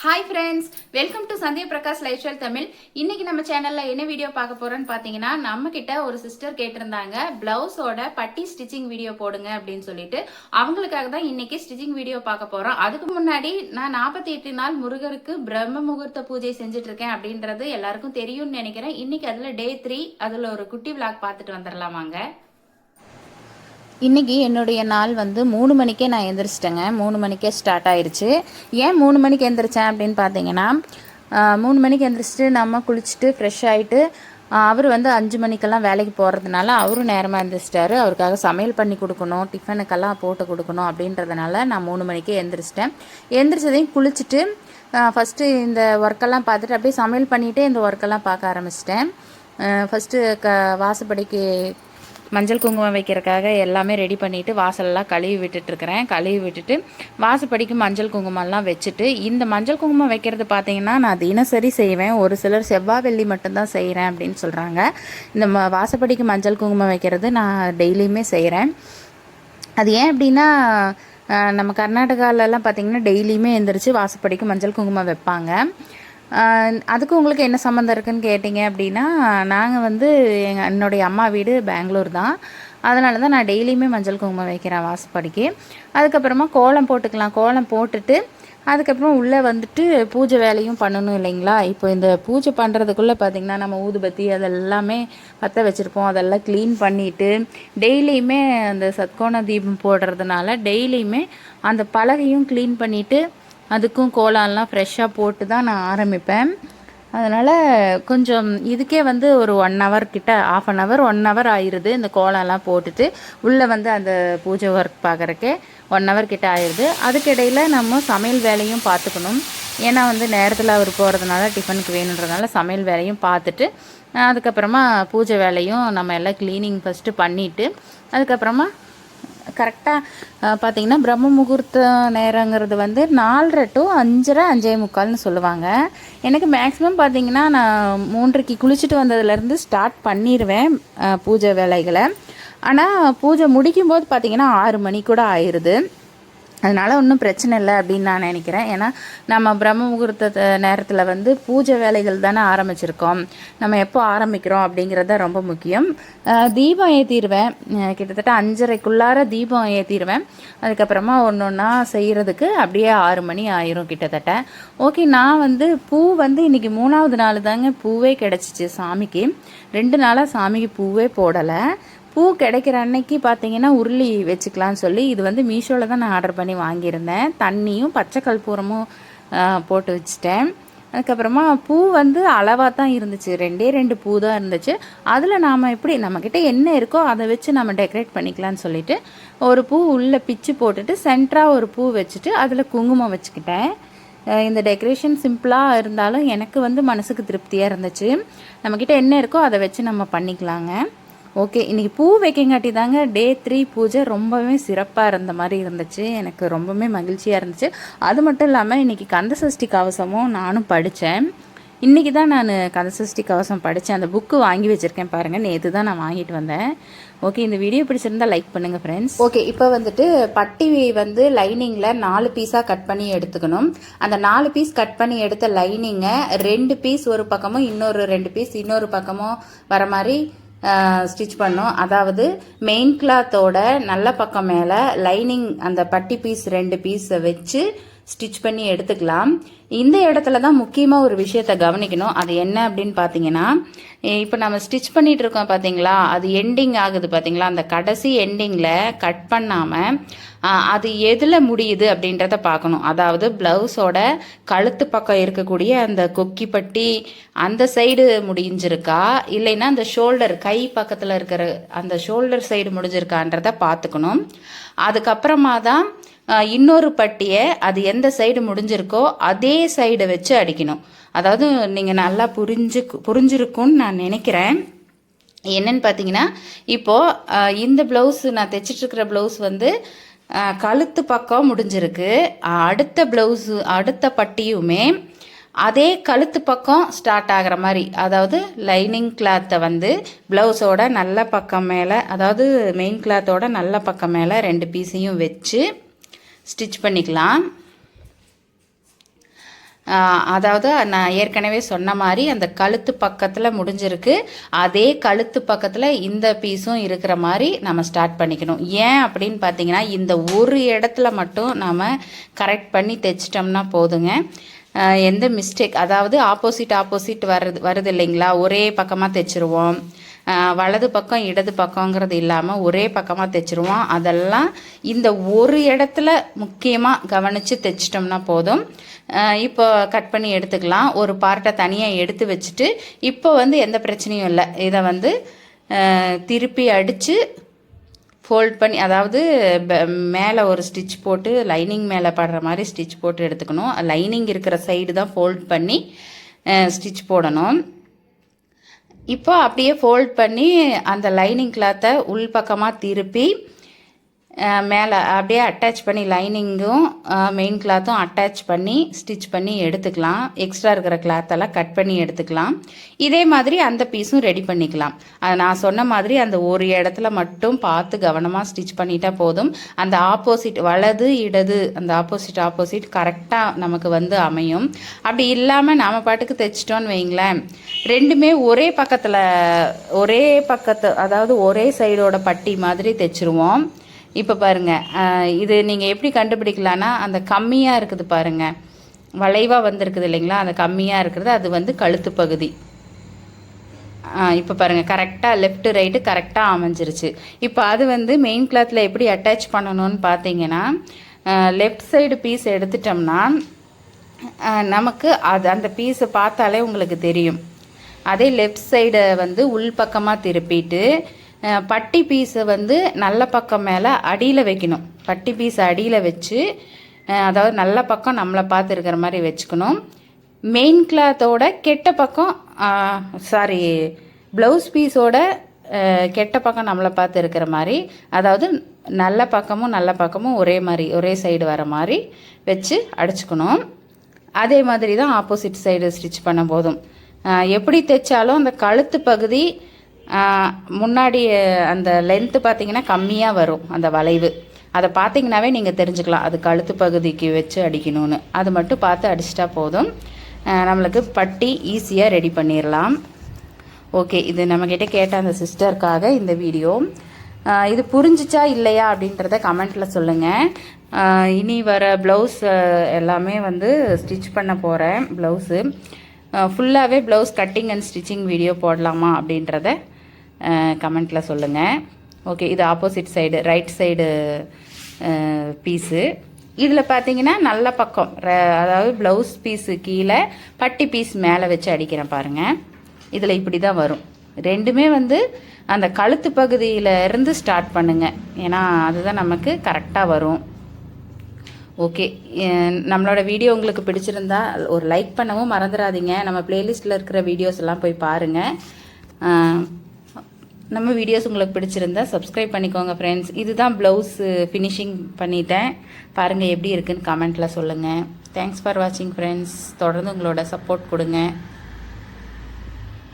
Hi friends, welcome to Sandhya Prakash life style Tamil. இன்னைக்கு நம்ம சேனல்ல என்ன வீடியோ பார்க்க போறோம்னு பாத்தீங்கன்னா, நம்ம கிட்ட ஒரு சிஸ்டர் கேட்டிருந்தாங்க பிளவுஸோட பட்டி ஸ்டிச்சிங் வீடியோ போடுங்க அப்படின்னு சொல்லிட்டு. அவங்களுக்காக தான் இன்னைக்கு ஸ்டிச்சிங் வீடியோ பார்க்க போறோம். அதுக்கு முன்னாடி நான் 48 நாள் முருகருக்கு பிரம்ம முகூர்த்த பூஜை செஞ்சுட்டு இருக்கேன் அப்படின்றது எல்லாருக்கும் தெரியும்னு நினைக்கிறேன். இன்னைக்கு அதுல டே 3, அதுல ஒரு குட்டி விளாக் பார்த்துட்டு வந்துடலாமாங்க. இன்றைக்கி என்னுடைய நாள் வந்து 3 மணிக்கே நான் எந்திரிச்சிட்டேங்க. 3 மணிக்கே ஸ்டார்ட் ஆயிடுச்சு. ஏன் 3 மணிக்கு எந்திரிச்சேன் அப்படின்னு பார்த்தீங்கன்னா, 3 மணிக்கு எந்திரிச்சிட்டு நம்ம குளிச்சுட்டு ஃப்ரெஷ் ஆகிட்டு அவர் வந்து 5 மணிக்கெல்லாம் வேலைக்கு போகிறதுனால அவரும் நேரமாக எழுந்திரிச்சிட்டாரு. அவருக்காக சமையல் பண்ணி கொடுக்கணும், டிஃபனுக்கெல்லாம் போட்டு கொடுக்கணும் அப்படின்றதுனால நான் 3 மணிக்கே எந்திரிச்சிட்டேன். எந்திரிச்சதையும் குளிச்சுட்டு ஃபஸ்ட்டு இந்த ஒர்க்கெல்லாம் பார்த்துட்டு அப்படியே சமையல் பண்ணிவிட்டு இந்த ஒர்க்கெல்லாம் பார்க்க ஆரம்பிச்சிட்டேன். ஃபஸ்ட்டு வாசப்படிக்கு மஞ்சள் குங்குமம் வைக்கிறதுக்காக எல்லாமே ரெடி பண்ணிவிட்டு வாசலெல்லாம் கழுவி விட்டுட்டுருக்கிறேன். கழுவி விட்டுட்டு வாசப்படிக்கு மஞ்சள் குங்குமம்லாம் வச்சுட்டு, இந்த மஞ்சள் குங்குமம் வைக்கிறது பார்த்திங்கன்னா நான் தினசரி செய்வேன். ஒரு சிலர் செவ்வாய் வெள்ளி மட்டும்தான் செய்கிறேன் அப்படின்னு சொல்கிறாங்க. இந்த வாசப்படிக்கு மஞ்சள் குங்குமம் வைக்கிறது நான் டெய்லியுமே செய்கிறேன். அது ஏன் அப்படின்னா, நம்ம கர்நாடகாவிலலாம் பார்த்திங்கன்னா டெய்லியுமே எழுந்திரிச்சு வாசப்படிக்கு மஞ்சள் குங்குமம் வைப்பாங்க. அதுக்கு உங்களுக்கு என்ன சம்மந்தம் இருக்குதுன்னு கேட்டிங்க அப்படின்னா, நாங்கள் வந்து என்னுடைய அம்மா வீடு பெங்களூர் தான். அதனால தான் நான் டெய்லியுமே மஞ்சள் குங்குமம் வைக்கிறேன் வாசப்படிக்கு. அதுக்கப்புறமா கோலம் போட்டுக்கலாம். கோலம் போட்டுட்டு அதுக்கப்புறம் உள்ளே வந்துட்டு பூஜை வேலையும் பண்ணணும் இல்லைங்களா. இப்போ இந்த பூஜை பண்ணுறதுக்குள்ளே பார்த்திங்கன்னா நம்ம ஊதுபத்தி அதெல்லாமே பற்ற வச்சுருப்போம். அதெல்லாம் க்ளீன் பண்ணிவிட்டு டெய்லியுமே அந்த சத்கோண தீபம் போடுறதுனால டெய்லியுமே அந்த பலகையும் க்ளீன் பண்ணிவிட்டு அதுக்கும் கோலம்லாம் ஃப்ரெஷ்ஷாக போட்டு தான் நான் ஆரம்பிப்பேன். அதனால் கொஞ்சம் இதுக்கே வந்து ஒரு 1 ஹவர் கிட்ட, 1/2 ஹவர் 1 ஹவர் ஆயிடுது. இந்த கோலம்லாம் போட்டுட்டு உள்ளே வந்து அந்த பூஜை ஒர்க் பார்க்குறக்கே 1 ஹவர் கிட்ட ஆயிடுது. அதுக்கிடையில் நம்ம சமையல் வேலையும் பார்த்துக்கணும். ஏன்னா வந்து நேரத்தில் அவர் போகிறதுனால டிஃபனுக்கு வேணுன்றதுனால சமையல் வேலையும் பார்த்துட்டு அதுக்கப்புறமா பூஜை வேலையும் நம்ம எல்லாம் க்ளீனிங் ஃபஸ்ட்டு பண்ணிவிட்டு அதுக்கப்புறமா கரெக்டாக பார்த்திங்கன்னா பிரம்ம முகூர்த்த நேரங்கிறது வந்து 4:30 to 5:30 5:45 சொல்லுவாங்க. எனக்கு மேக்ஸிமம் பார்த்திங்கன்னா நான் 3:30க்கு குளிச்சுட்டு வந்ததுலேருந்து ஸ்டார்ட் பண்ணிடுவேன் பூஜை வேலைகளை. ஆனால் பூஜை முடிக்கும்போது பார்த்திங்கன்னா 6 மணி கூட ஆயிடுது. அதனால் ஒன்றும் பிரச்சனை இல்லை அப்படின்னு நான் நினைக்கிறேன். ஏன்னா நம்ம பிரம்ம முகூர்த்த நேரத்தில் வந்து பூஜை வேலைகள் தானே ஆரம்பிச்சிருக்கோம். நம்ம எப்போ ஆரம்பிக்கிறோம் அப்படிங்கிறது தான் ரொம்ப முக்கியம். தீபம் ஏற்றிடுவேன். கிட்டத்தட்ட 5:30க்குள்ளார தீபம் ஏற்றிடுவேன். அதுக்கப்புறமா ஒன்று ஒன்றா செய்கிறதுக்கு அப்படியே 6 மணி ஆயிரும் கிட்டத்தட்ட. ஓகே, நான் வந்து பூ வந்து இன்றைக்கி 3ஆவது நாள் தாங்க பூவே கிடச்சிச்சு சாமிக்கு. 2 நாளாக சாமிக்கு பூவே போடலை. பூ கிடைக்கிற அன்னைக்கு பார்த்தீங்கன்னா உருளி வச்சுக்கலான்னு சொல்லி இது வந்து மீஷோவில் தான் நான் ஆர்டர் பண்ணி வாங்கியிருந்தேன். தண்ணியும் பச்சை கற்பூரமும் போட்டு வச்சுட்டேன். அதுக்கப்புறமா பூ வந்து அளவாக தான் இருந்துச்சு. 2 பூ தான் இருந்துச்சு. அதில் நாம் எப்படி நம்மக்கிட்ட என்ன இருக்கோ அதை வச்சு நம்ம டெக்கரேட் பண்ணிக்கலான்னு சொல்லிட்டு ஒரு பூ உள்ளே பிச்சு போட்டுட்டு சென்டராக ஒரு பூ வச்சுட்டு அதில் குங்குமம் வச்சுக்கிட்டேன். இந்த டெக்கரேஷன் சிம்பிளாக இருந்தாலும் எனக்கு வந்து மனசுக்கு திருப்தியாக இருந்துச்சு. நம்மக்கிட்ட என்ன இருக்கோ அதை வச்சு நம்ம பண்ணிக்கலாங்க. ஓகே, இன்றைக்கி பூ வைக்கங்காட்டி தாங்க டே 3 பூஜை ரொம்பவே சிறப்பாக இருந்த மாதிரி இருந்துச்சு. எனக்கு ரொம்பவே மகிழ்ச்சியாக இருந்துச்சு. அது மட்டும் இல்லாமல் இன்றைக்கி கந்தசஷ்டி கவசமும் நானும் படித்தேன். இன்றைக்கி தான் நான் கந்தசஷ்டி கவசம் படித்தேன். அந்த புக்கு வாங்கி வச்சுருக்கேன் பாருங்கள். நேற்று தான் நான் வாங்கிட்டு வந்தேன். ஓகே, இந்த வீடியோ பிடிச்சிருந்தால் லைக் பண்ணுங்கள் ஃப்ரெண்ட்ஸ். ஓகே, இப்போ வந்துட்டு பட்டி வந்து லைனிங்கில் 4 பீஸாக கட் பண்ணி எடுத்துக்கணும். அந்த 4 பீஸ் கட் பண்ணி எடுத்த லைனிங்கை 2 பீஸ் ஒரு பக்கமும் இன்னொரு 2 பீஸ் இன்னொரு பக்கமும் வர மாதிரி ஸ்டிச் பண்ணோம். அதாவது மெயின் கிளாத்தோட நல்ல பக்கம் மேலே லைனிங் அந்த பட்டி பீஸ் 2 பீஸை வச்சு ஸ்டிச் பண்ணி எடுத்துக்கலாம். இந்த இடத்துல தான் முக்கியமாக ஒரு விஷயத்தை கவனிக்கணும். அது என்ன அப்படின்னு பார்த்தீங்கன்னா, இப்போ நம்ம ஸ்டிச் பண்ணிட்டு இருக்கோம் பார்த்தீங்களா, அது எண்டிங் ஆகுது பார்த்தீங்களா, அந்த கடைசி எண்டிங்கில் கட் பண்ணாமல் அது எதில் முடியுது அப்படின்றத பார்க்கணும். அதாவது ப்ளவுஸோட கழுத்து பக்கம் இருக்கக்கூடிய அந்த கொக்கி பட்டி அந்த சைடு முடிஞ்சிருக்கா, இல்லைன்னா அந்த ஷோல்டர் கை பக்கத்தில் இருக்கிற அந்த ஷோல்டர் சைடு முடிஞ்சிருக்கான்றத பார்த்துக்கணும். அதுக்கப்புறமா தான் இன்னொரு பட்டியை அது எந்த சைடு முடிஞ்சிருக்கோ அதே சைடை வச்சு அடிக்கணும். அதாவது நீங்கள் நல்லா புரிஞ்சிருக்கும்னு நான் நினைக்கிறேன். என்னன்னு பார்த்தீங்கன்னா, இப்போது இந்த ப்ளவுஸ் நான் தைச்சிட்ருக்கிற ப்ளவுஸ் வந்து கழுத்து பக்கம் முடிஞ்சிருக்கு. அடுத்த பட்டியுமே அதே கழுத்து பக்கம் ஸ்டார்ட் ஆகிற மாதிரி, அதாவது லைனிங் கிளாத்தை வந்து ப்ளவுஸோட நல்ல பக்கம் மேலே, அதாவது மெயின் கிளாத்தோட நல்ல பக்கம் மேலே 2 பீஸையும் வச்சு ஸ்டிச் பண்ணிக்கலாம். அதாவது நான் ஏற்கனவே சொன்ன மாதிரி அந்த கழுத்து பக்கத்தில் முடிஞ்சிருக்கு, அதே கழுத்து பக்கத்தில் இந்த பீஸும் இருக்கிற மாதிரி நம்ம ஸ்டார்ட் பண்ணிக்கணும். ஏன் அப்படின்னு பார்த்தீங்கன்னா இந்த ஒரு இடத்துல மட்டும் நாம் கரெக்ட் பண்ணி தைச்சிட்டோம்னா போதுங்க. எந்த மிஸ்டேக், அதாவது ஆப்போசிட் வருது இல்லைங்களா, ஒரே பக்கமாக தைச்சிருவோம், வலது பக்கம் இடது பக்கங்கிறது இல்லாமல் ஒரே பக்கமாக தைச்சிருவோம். அதெல்லாம் இந்த ஒரு இடத்துல முக்கியமாக கவனித்து தைச்சிட்டோம்னா போதும். இப்போ கட் பண்ணி எடுத்துக்கலாம். ஒரு பார்ட்டை தனியாக எடுத்து வச்சுட்டு இப்போ எந்த பிரச்சனையும் இல்லை. இதை திருப்பி அடித்து ஃபோல்ட் பண்ணி, அதாவது மேலே ஒரு ஸ்டிச் போட்டு லைனிங் மேலே படுற மாதிரி ஸ்டிச் போட்டு எடுத்துக்கணும். லைனிங் இருக்கிற சைடு தான் ஃபோல்ட் பண்ணி ஸ்டிச் போடணும். இப்போ அப்படியே ஃபோல்ட் பண்ணி அந்த லைனிங் கிளாத்தை உள் பக்கமாக திருப்பி மேலே அப்படியே அட்டாச் பண்ணி லைனிங்கும் மெயின் கிளாத்தும் அட்டாச் பண்ணி ஸ்டிச் பண்ணி எடுத்துக்கலாம். எக்ஸ்ட்ரா இருக்கிற கிளாத்தெல்லாம் கட் பண்ணி எடுத்துக்கலாம். இதே மாதிரி அந்த பீஸும் ரெடி பண்ணிக்கலாம். நான் சொன்ன மாதிரி அந்த ஒரு இடத்துல மட்டும் பார்த்து கவனமாக ஸ்டிச் பண்ணிட்டா போதும். அந்த ஆப்போசிட் வலது இடது அந்த ஆப்போசிட் கரெக்டாக நமக்கு அமையும். அப்படி இல்லாமல் நாம் பாட்டுக்கு தைச்சிட்டோன்னு வைங்களேன், ரெண்டுமே ஒரே பக்கத்து அதாவது ஒரே சைடோட பட்டி மாதிரி தைச்சிருவோம். இப்போ பாருங்கள், இது நீங்கள் எப்படி கண்டுபிடிக்கலான்னா அந்த கம்மியாக இருக்குது பாருங்கள், வளைவாக வந்திருக்குது இல்லைங்களா, அந்த கம்மியாக இருக்கிறது அது கழுத்து பகுதி. இப்போ பாருங்கள், கரெக்டாக லெஃப்ட் ரைட்டு கரெக்டாக அமைஞ்சிருச்சு. இப்போ அது மெயின் கிளாத்தில் எப்படி அட்டாச் பண்ணணும்னு பார்த்தீங்கன்னா, லெஃப்ட் சைடு பீஸ் எடுத்துட்டோம்னா நமக்கு அந்த பீஸை பார்த்தாலே உங்களுக்கு தெரியும். அதே லெஃப்ட் சைடை உள் பக்கமாக திருப்பிட்டு பட்டி பீஸை நல்ல பக்கம் மேலே அடியில் வைக்கணும். பட்டி பீஸை அடியில் வச்சு, அதாவது நல்ல பக்கம் நம்மளை பார்த்து இருக்கிற மாதிரி வச்சுக்கணும். மெயின் கிளாத்தோட கெட்ட பக்கம், ப்ளவுஸ் பீஸோட கெட்ட பக்கம் நம்மளை பார்த்து இருக்கிற மாதிரி, அதாவது நல்ல பக்கமும் ஒரே சைடு வர மாதிரி வச்சு அடிச்சுக்கணும். அதே மாதிரி தான் ஆப்போசிட் சைடு ஸ்டிச் பண்ண போதும். எப்படி தைச்சாலும் அந்த கழுத்து பகுதி முன்னாடி அந்த லென்த்து பார்த்திங்கன்னா கம்மியாக வரும். அந்த வளைவு அதை பார்த்திங்கனாவே நீங்கள் தெரிஞ்சுக்கலாம் அது கழுத்து பகுதிக்கு வச்சு அடிக்கணும்னு. அது மட்டும் பார்த்து அடிச்சிட்டா போதும், நம்மளுக்கு பட்டி ஈஸியாக ரெடி பண்ணிடலாம். ஓகே, இது நம்மக்கிட்ட கேட்ட அந்த சிஸ்டருக்காக இந்த வீடியோ. இது புரிஞ்சிச்சா இல்லையா அப்படின்றத கமெண்ட்டில் சொல்லுங்கள். இனி வர ப்ளவுஸ் எல்லாமே ஸ்டிச் பண்ண போகிறேன். ப்ளவுஸு ஃபுல்லாகவே blouse cutting and stitching video போடலாமா அப்படின்றத கமெண்ட்டில் சொல்லுங்கள். ஓகே, இது opposite side right side piece. இதில் பார்த்தீங்கன்னா நல்ல பக்கம், அதாவது ப்ளவுஸ் பீஸு கீழே பட்டி பீஸ் மேலே வச்சு அடிக்கிறேன் பாருங்கள். இதில் இப்படி தான் வரும். ரெண்டுமே அந்த கழுத்து பகுதியில் இருந்து ஸ்டார்ட் பண்ணுங்கள், ஏன்னா அதுதான் நமக்கு கரெக்டாக வரும். ஓகே, நம்மளோட வீடியோ உங்களுக்கு பிடிச்சிருந்தா ஒரு லைக் பண்ணவும் மறந்துடாதீங்க. நம்ம பிளேலிஸ்ட்டில் இருக்கிற வீடியோஸ் எல்லாம் போய் பாருங்கள். நம்ம வீடியோஸ் உங்களுக்கு பிடிச்சிருந்தா சப்ஸ்கிரைப் பண்ணிக்கோங்க ஃப்ரெண்ட்ஸ். இதுதான் ப்ளவுஸ் ஃபினிஷிங் பண்ணிட்டேன். பாருங்கள் எப்படி இருக்குன்னு கமெண்ட்டில் சொல்லுங்கள். தேங்க்ஸ் ஃபார் வாட்சிங் ஃப்ரெண்ட்ஸ். தொடர்ந்து உங்களோட சப்போர்ட் கொடுங்க.